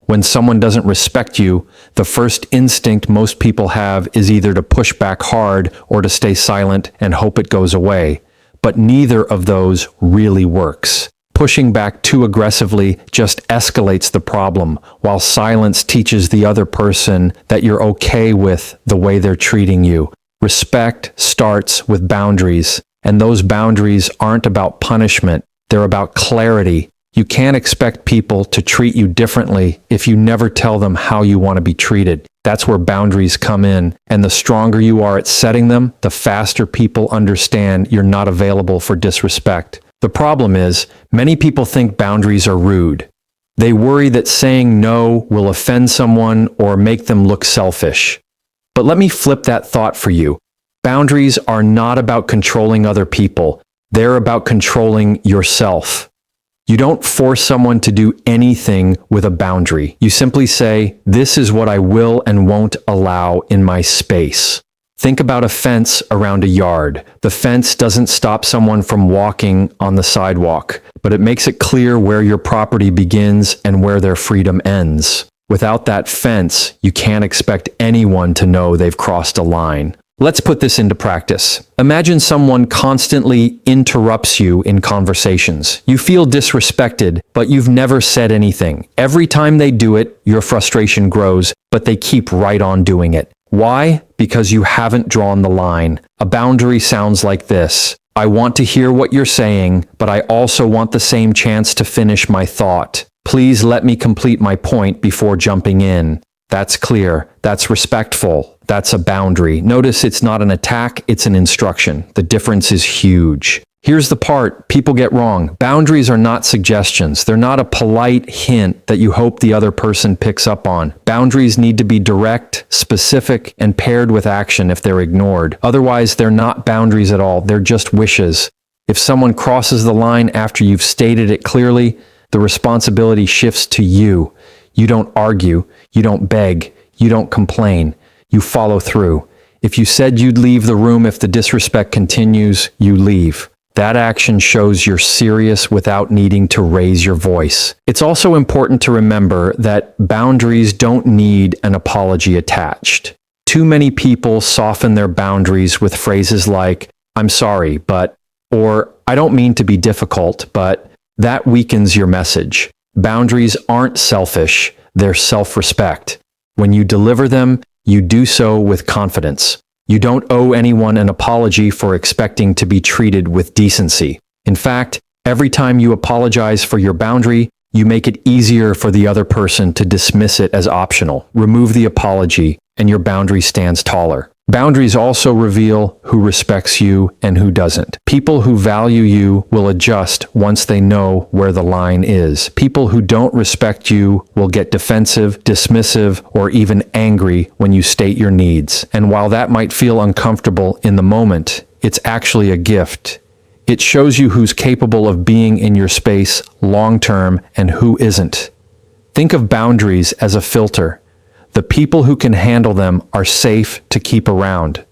When someone doesn't respect you, the first instinct most people have is either to push back hard or to stay silent and hope it goes away. But neither of those really works. Pushing back too aggressively just escalates the problem, while silence teaches the other person that you're okay with the way they're treating you. Respect starts with boundaries, and those boundaries aren't about punishment, they're about clarity. You can't expect people to treat you differently if you never tell them how you want to be treated. That's where boundaries come in, and the stronger you are at setting them, the faster people understand you're not available for disrespect. The problem is, many people think boundaries are rude. They worry that saying no will offend someone or make them look selfish. But let me flip that thought for you. Boundaries are not about controlling other people. They're about controlling yourself. You don't force someone to do anything with a boundary. You simply say, "This is what I will and won't allow in my space." Think about a fence around a yard. The fence doesn't stop someone from walking on the sidewalk, but it makes it clear where your property begins and where their freedom ends. Without that fence, you can't expect anyone to know they've crossed a line. Let's put this into practice. Imagine someone constantly interrupts you in conversations. You feel disrespected, but you've never said anything. Every time they do it, your frustration grows, but they keep right on doing it. Why? Because you haven't drawn the line. A boundary sounds like this. I want to hear what you're saying, but I also want the same chance to finish my thought. Please let me complete my point before jumping in. That's clear. That's respectful. That's a boundary. Notice it's not an attack, it's an instruction. The difference is huge. Here's the part people get wrong. Boundaries are not suggestions. They're not a polite hint that you hope the other person picks up on. Boundaries need to be direct, specific, and paired with action if they're ignored. Otherwise, they're not boundaries at all. They're just wishes. If someone crosses the line after you've stated it clearly, the responsibility shifts to you. You don't argue. You don't beg. You don't complain. You follow through. If you said you'd leave the room if the disrespect continues, you leave. That action shows you're serious without needing to raise your voice. It's also important to remember that boundaries don't need an apology attached. Too many people soften their boundaries with phrases like, "I'm sorry, but," or "I don't mean to be difficult, but." That weakens your message. Boundaries aren't selfish, they're self-respect. When you deliver them, you do so with confidence. You don't owe anyone an apology for expecting to be treated with decency. In fact, every time you apologize for your boundary, you make it easier for the other person to dismiss it as optional. Remove the apology, and your boundary stands taller. Boundaries also reveal who respects you and who doesn't. People who value you will adjust once they know where the line is. People who don't respect you will get defensive, dismissive, or even angry when you state your needs. And while that might feel uncomfortable in the moment, it's actually a gift. It shows you who's capable of being in your space long-term and who isn't. Think of boundaries as a filter. The people who can handle them are safe to keep around.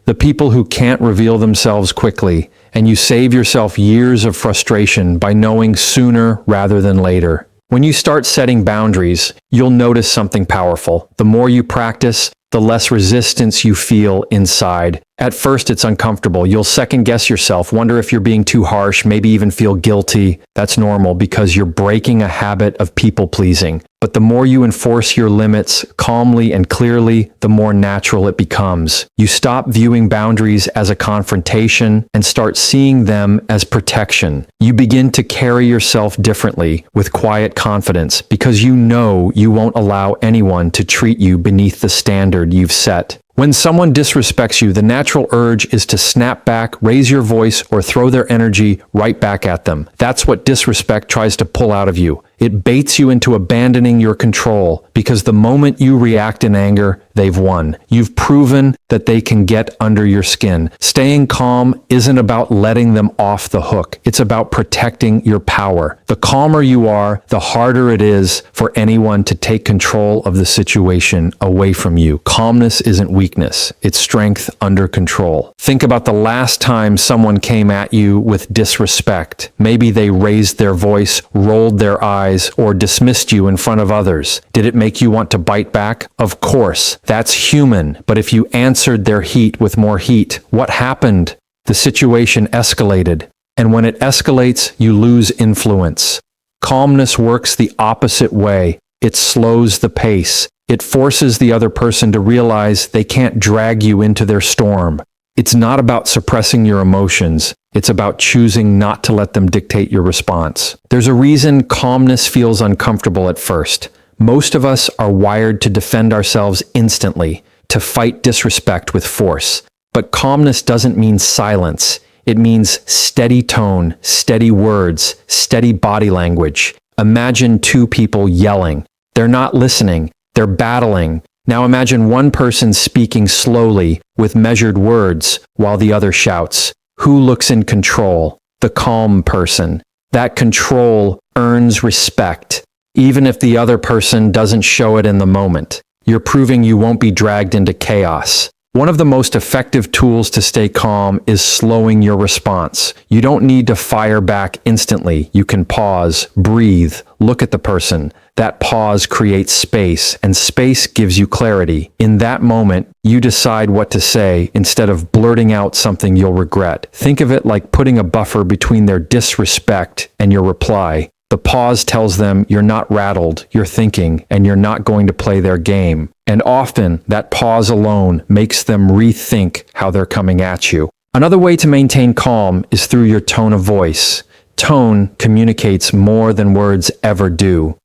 The people who can't reveal themselves quickly, and you save yourself years of frustration by knowing sooner rather than later. When you start setting boundaries, you'll notice something powerful. The more you practice, the less resistance you feel inside. At first, it's uncomfortable. You'll second-guess yourself, wonder if you're being too harsh, maybe even feel guilty. That's normal because you're breaking a habit of people-pleasing. But the more you enforce your limits calmly and clearly, the more natural it becomes. You stop viewing boundaries as a confrontation and start seeing them as protection. You begin to carry yourself differently with quiet confidence because you know you won't allow anyone to treat you beneath the standard you've set. When someone disrespects you, the natural urge is to snap back, raise your voice, or throw their energy right back at them. That's what disrespect tries to pull out of you. It baits you into abandoning your control because the moment you react in anger, they've won. You've proven that they can get under your skin. Staying calm isn't about letting them off the hook. It's about protecting your power. The calmer you are, the harder it is for anyone to take control of the situation away from you. Calmness isn't weakness. It's strength under control. Think about the last time someone came at you with disrespect. Maybe they raised their voice, rolled their eyes, eyes or dismissed you in front of others. Did it make you want to bite back? Of course, that's human. But if you answered their heat with more heat, what happened? The situation escalated. And when it escalates, you lose influence. Calmness works the opposite way. It slows the pace. It forces the other person to realize they can't drag you into their storm. It's not about suppressing your emotions. It's about choosing not to let them dictate your response. There's a reason calmness feels uncomfortable at first. Most of us are wired to defend ourselves instantly, to fight disrespect with force. But calmness doesn't mean silence. It means steady tone, steady words, steady body language. Imagine two people yelling. They're not listening. They're battling. Now imagine one person speaking slowly with measured words while the other shouts. Who looks in control? The calm person. That control earns respect, even if the other person doesn't show it in the moment. You're proving you won't be dragged into chaos. One of the most effective tools to stay calm is slowing your response. You don't need to fire back instantly. You can pause, breathe, look at the person. That pause creates space, and space gives you clarity. In that moment, you decide what to say instead of blurting out something you'll regret. Think of it like putting a buffer between their disrespect and your reply. The pause tells them you're not rattled, you're thinking, and you're not going to play their game. And often, that pause alone makes them rethink how they're coming at you. Another way to maintain calm is through your tone of voice. Tone communicates more than words ever do.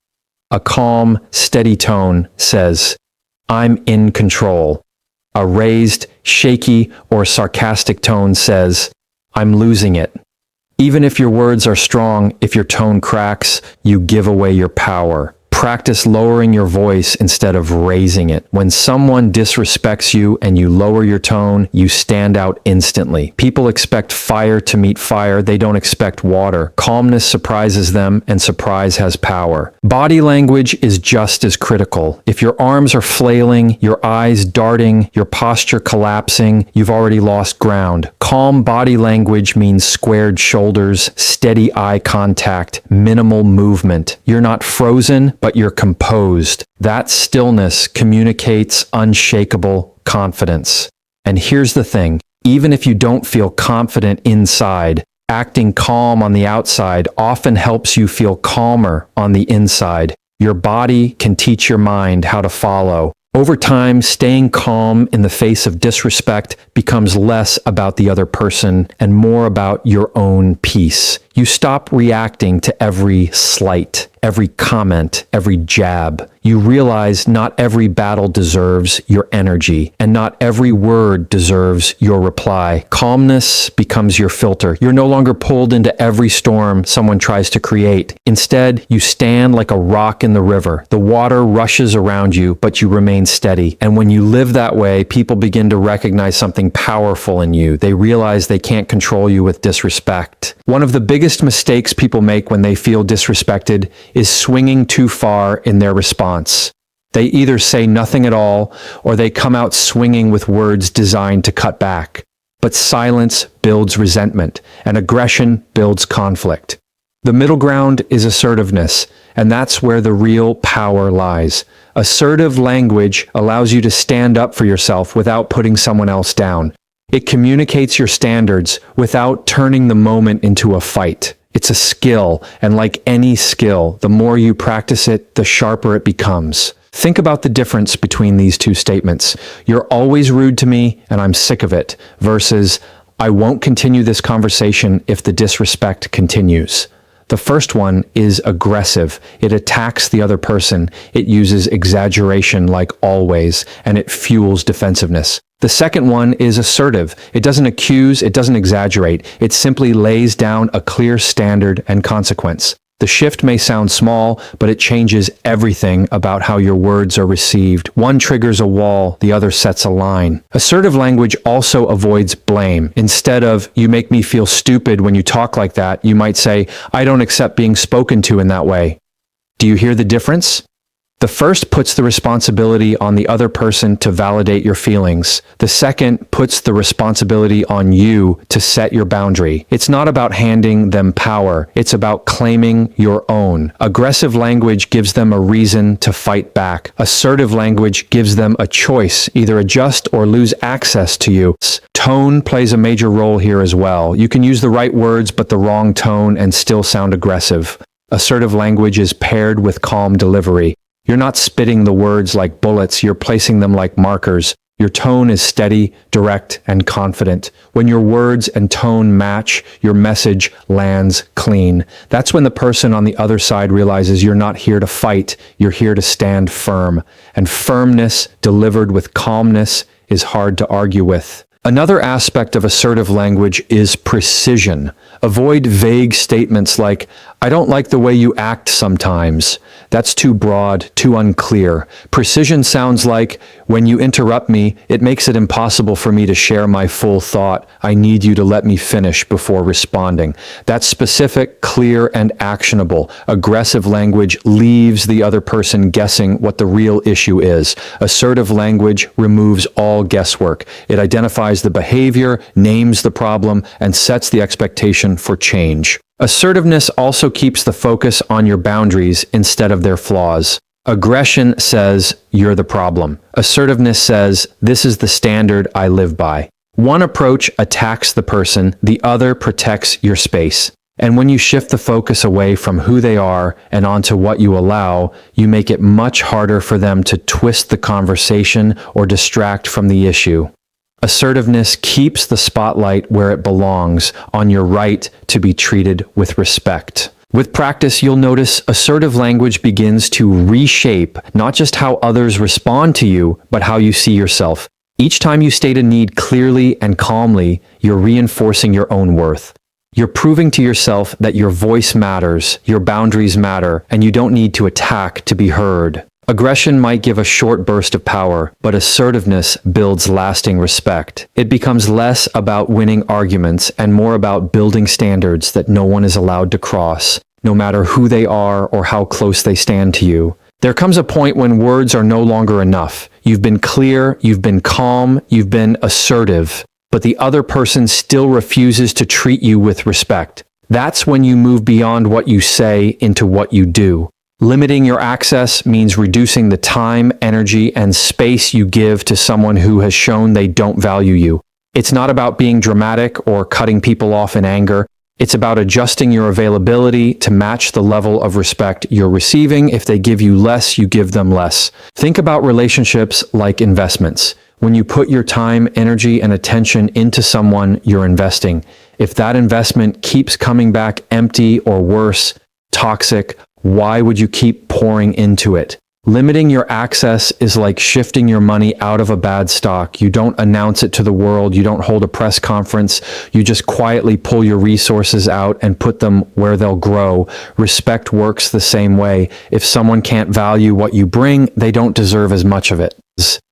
A calm, steady tone says, "I'm in control." A raised, shaky, or sarcastic tone says, "I'm losing it." Even if your words are strong, if your tone cracks, you give away your power. Practice lowering your voice instead of raising it. When someone disrespects you and you lower your tone, you stand out instantly. People expect fire to meet fire. They don't expect water. Calmness surprises them, and surprise has power. Body language is just as critical. If your arms are flailing, your eyes darting, your posture collapsing, you've already lost ground. Calm body language means squared shoulders, steady eye contact, minimal movement. You're not frozen, but you're composed. That stillness communicates unshakable confidence. And here's the thing, even if you don't feel confident inside, acting calm on the outside often helps you feel calmer on the inside. Your body can teach your mind how to follow. Over time, staying calm in the face of disrespect becomes less about the other person and more about your own peace. You stop reacting to every slight, every comment, every jab. You realize not every battle deserves your energy, and not every word deserves your reply. Calmness becomes your filter. You're no longer pulled into every storm someone tries to create. Instead, you stand like a rock in the river. The water rushes around you, but you remain steady. And when you live that way, people begin to recognize something powerful in you. They realize they can't control you with disrespect. One of the biggest mistakes people make when they feel disrespected is swinging too far in their response. They either say nothing at all, or they come out swinging with words designed to cut back. But silence builds resentment, and aggression builds conflict. The middle ground is assertiveness, and that's where the real power lies. Assertive language allows you to stand up for yourself without putting someone else down. It communicates your standards without turning the moment into a fight. It's a skill, and like any skill, the more you practice it, the sharper it becomes. Think about the difference between these two statements. "You're always rude to me, and I'm sick of it," versus "I won't continue this conversation if the disrespect continues." The first one is aggressive. It attacks the other person. It uses exaggeration like always, and it fuels defensiveness. The second one is assertive. It doesn't accuse, it doesn't exaggerate. It simply lays down a clear standard and consequence. The shift may sound small, but it changes everything about how your words are received. One triggers a wall, the other sets a line. Assertive language also avoids blame. Instead of, "You make me feel stupid when you talk like that," you might say, "I don't accept being spoken to in that way." Do you hear the difference? The first puts the responsibility on the other person to validate your feelings. The second puts the responsibility on you to set your boundary. It's not about handing them power. It's about claiming your own. Aggressive language gives them a reason to fight back. Assertive language gives them a choice, either adjust or lose access to you. Tone plays a major role here as well. You can use the right words but the wrong tone and still sound aggressive. Assertive language is paired with calm delivery. You're not spitting the words like bullets, you're placing them like markers. Your tone is steady, direct, and confident. When your words and tone match, your message lands clean. That's when the person on the other side realizes you're not here to fight, you're here to stand firm. And firmness delivered with calmness is hard to argue with. Another aspect of assertive language is precision. Avoid vague statements like, "I don't like the way you act sometimes." That's too broad, too unclear. Precision sounds like, "When you interrupt me, it makes it impossible for me to share my full thought. I need you to let me finish before responding." That's specific, clear, and actionable. Aggressive language leaves the other person guessing what the real issue is. Assertive language removes all guesswork. It identifies the behavior, names the problem, and sets the expectation for change. Assertiveness also keeps the focus on your boundaries instead of their flaws. Aggression says, "You're the problem." Assertiveness says, "This is the standard I live by." One approach attacks the person, the other protects your space. And when you shift the focus away from who they are and onto what you allow, you make it much harder for them to twist the conversation or distract from the issue. Assertiveness keeps the spotlight where it belongs, on your right to be treated with respect. With practice, you'll notice assertive language begins to reshape not just how others respond to you, but how you see yourself. Each time you state a need clearly and calmly, you're reinforcing your own worth. You're proving to yourself that your voice matters, your boundaries matter, and you don't need to attack to be heard. Aggression might give a short burst of power, but assertiveness builds lasting respect. It becomes less about winning arguments and more about building standards that no one is allowed to cross, no matter who they are or how close they stand to you. There comes a point when words are no longer enough. You've been clear, you've been calm, you've been assertive, but the other person still refuses to treat you with respect. That's when you move beyond what you say into what you do. Limiting your access means reducing the time, energy, and space you give to someone who has shown they don't value you. It's not about being dramatic or cutting people off in anger. It's about adjusting your availability to match the level of respect you're receiving. If they give you less, you give them less. Think about relationships like investments. When you put your time, energy, and attention into someone, you're investing. If that investment keeps coming back empty or worse, toxic, why would you keep pouring into it? Limiting your access is like shifting your money out of a bad stock. You don't announce it to the world. You don't hold a press conference. You just quietly pull your resources out and put them where they'll grow. Respect works the same way. If someone can't value what you bring, they don't deserve as much of it.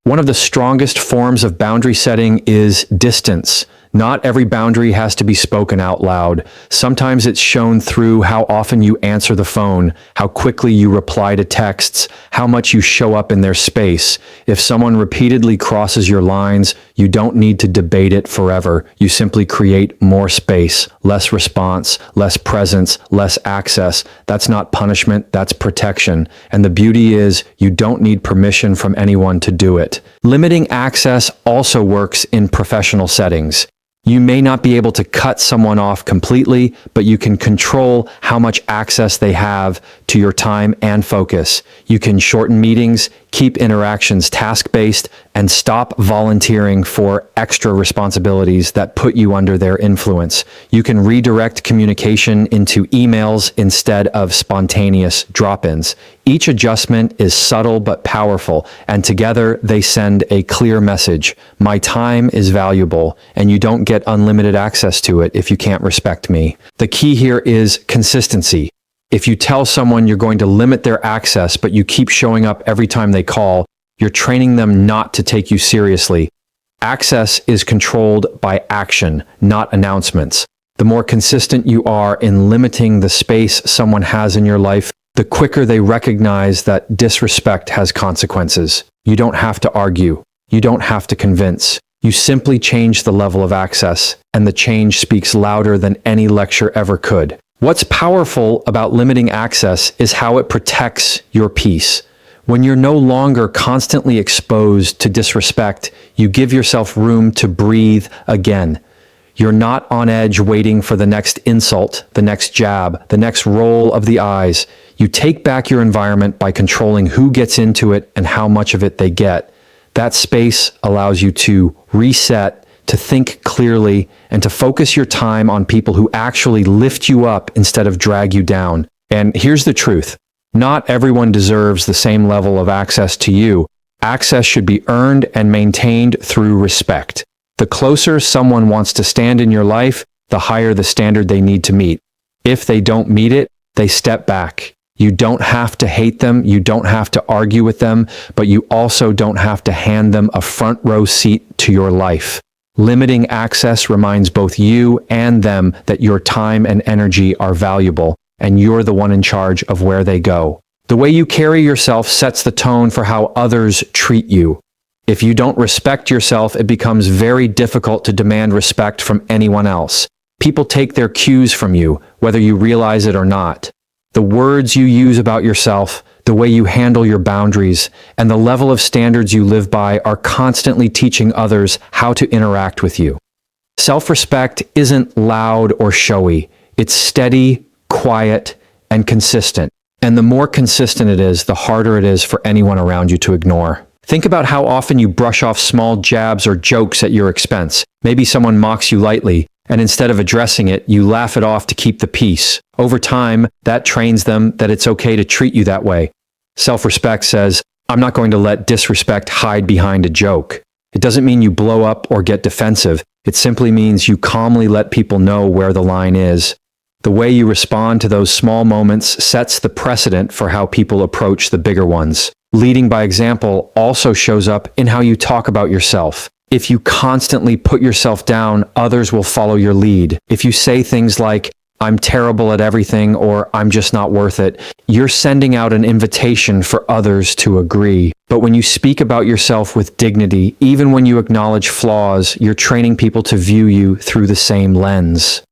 One of the strongest forms of boundary setting is distance. Not every boundary has to be spoken out loud. Sometimes it's shown through how often you answer the phone, how quickly you reply to texts, how much you show up in their space. If someone repeatedly crosses your lines, you don't need to debate it forever. You simply create more space, less response, less presence, less access. That's not punishment, that's protection. And the beauty is, you don't need permission from anyone to do it. Limiting access also works in professional settings. You may not be able to cut someone off completely, but you can control how much access they have to your time and focus. You can shorten meetings, keep interactions task-based, and stop volunteering for extra responsibilities that put you under their influence. You can redirect communication into emails instead of spontaneous drop-ins. Each adjustment is subtle but powerful, and together they send a clear message. My time is valuable, and you don't get unlimited access to it if you can't respect me. The key here is consistency. If you tell someone you're going to limit their access, but you keep showing up every time they call, you're training them not to take you seriously. Access is controlled by action, not announcements. The more consistent you are in limiting the space someone has in your life, the quicker they recognize that disrespect has consequences. You don't have to argue. You don't have to convince. You simply change the level of access, and the change speaks louder than any lecture ever could. What's powerful about limiting access is how it protects your peace. When you're no longer constantly exposed to disrespect, you give yourself room to breathe again. You're not on edge waiting for the next insult, the next jab, the next roll of the eyes. You take back your environment by controlling who gets into it and how much of it they get. That space allows you to reset, to think clearly, and to focus your time on people who actually lift you up instead of drag you down. And here's the truth. Not everyone deserves the same level of access to you. Access should be earned and maintained through respect. The closer someone wants to stand in your life, the higher the standard they need to meet. If they don't meet it, they step back. You don't have to hate them, you don't have to argue with them, but you also don't have to hand them a front row seat to your life. Limiting access reminds both you and them that your time and energy are valuable, and you're the one in charge of where they go. The way you carry yourself sets the tone for how others treat you. If you don't respect yourself, it becomes very difficult to demand respect from anyone else. People take their cues from you, whether you realize it or not. The words you use about yourself, the way you handle your boundaries, and the level of standards you live by are constantly teaching others how to interact with you. Self-respect isn't loud or showy. It's steady, quiet, and consistent. And the more consistent it is, the harder it is for anyone around you to ignore. Think about how often you brush off small jabs or jokes at your expense. Maybe someone mocks you lightly, and instead of addressing it, you laugh it off to keep the peace. Over time, that trains them that it's okay to treat you that way. Self-respect says, I'm not going to let disrespect hide behind a joke. It doesn't mean you blow up or get defensive. It simply means you calmly let people know where the line is. The way you respond to those small moments sets the precedent for how people approach the bigger ones. Leading by example also shows up in how you talk about yourself. If you constantly put yourself down, others will follow your lead. If you say things like, I'm terrible at everything, or I'm just not worth it, you're sending out an invitation for others to agree. But when you speak about yourself with dignity, even when you acknowledge flaws, you're training people to view you through the same lens.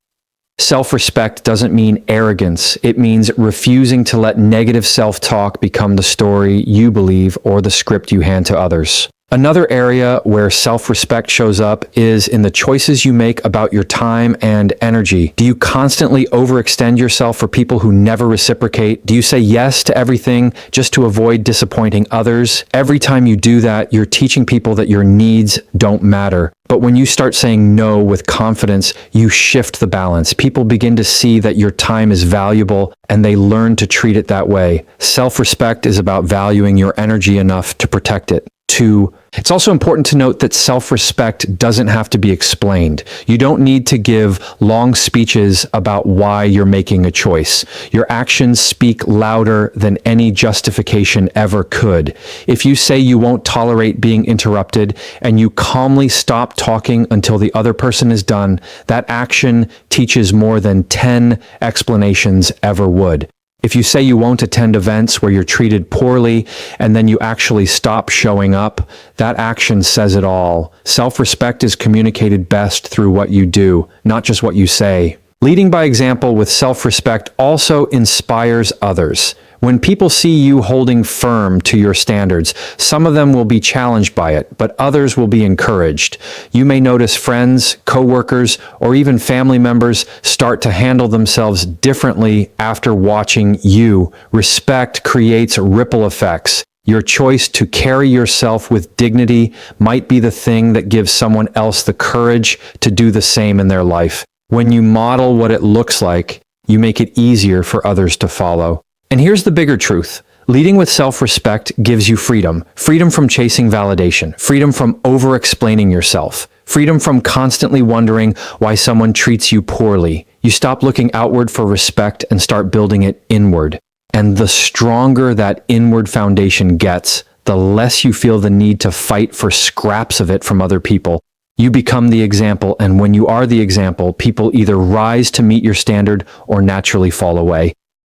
Self-respect doesn't mean arrogance. It means refusing to let negative self-talk become the story you believe or the script you hand to others. Another area where self-respect shows up is in the choices you make about your time and energy. Do you constantly overextend yourself for people who never reciprocate? Do you say yes to everything just to avoid disappointing others? Every time you do that, you're teaching people that your needs don't matter. But when you start saying no with confidence, you shift the balance. People begin to see that your time is valuable and they learn to treat it that way. Self-respect is about valuing your energy enough to protect it. 2, it's also important to note that self-respect doesn't have to be explained. You don't need to give long speeches about why you're making a choice. Your actions speak louder than any justification ever could. If you say you won't tolerate being interrupted and you calmly stop talking until the other person is done, that action teaches more than 10 explanations ever would. If you say you won't attend events where you're treated poorly and then you actually stop showing up, that action says it all. Self-respect is communicated best through what you do, not just what you say. Leading by example with self-respect also inspires others. When people see you holding firm to your standards, some of them will be challenged by it, but others will be encouraged. You may notice friends, coworkers, or even family members start to handle themselves differently after watching you. Respect creates ripple effects. Your choice to carry yourself with dignity might be the thing that gives someone else the courage to do the same in their life. When you model what it looks like, you make it easier for others to follow. And here's the bigger truth. Leading with self-respect gives you freedom. Freedom from chasing validation. Freedom from over-explaining yourself. Freedom from constantly wondering why someone treats you poorly. You stop looking outward for respect and start building it inward. And the stronger that inward foundation gets, the less you feel the need to fight for scraps of it from other people. You become the example, and when you are the example, people either rise to meet your standard or naturally fall away.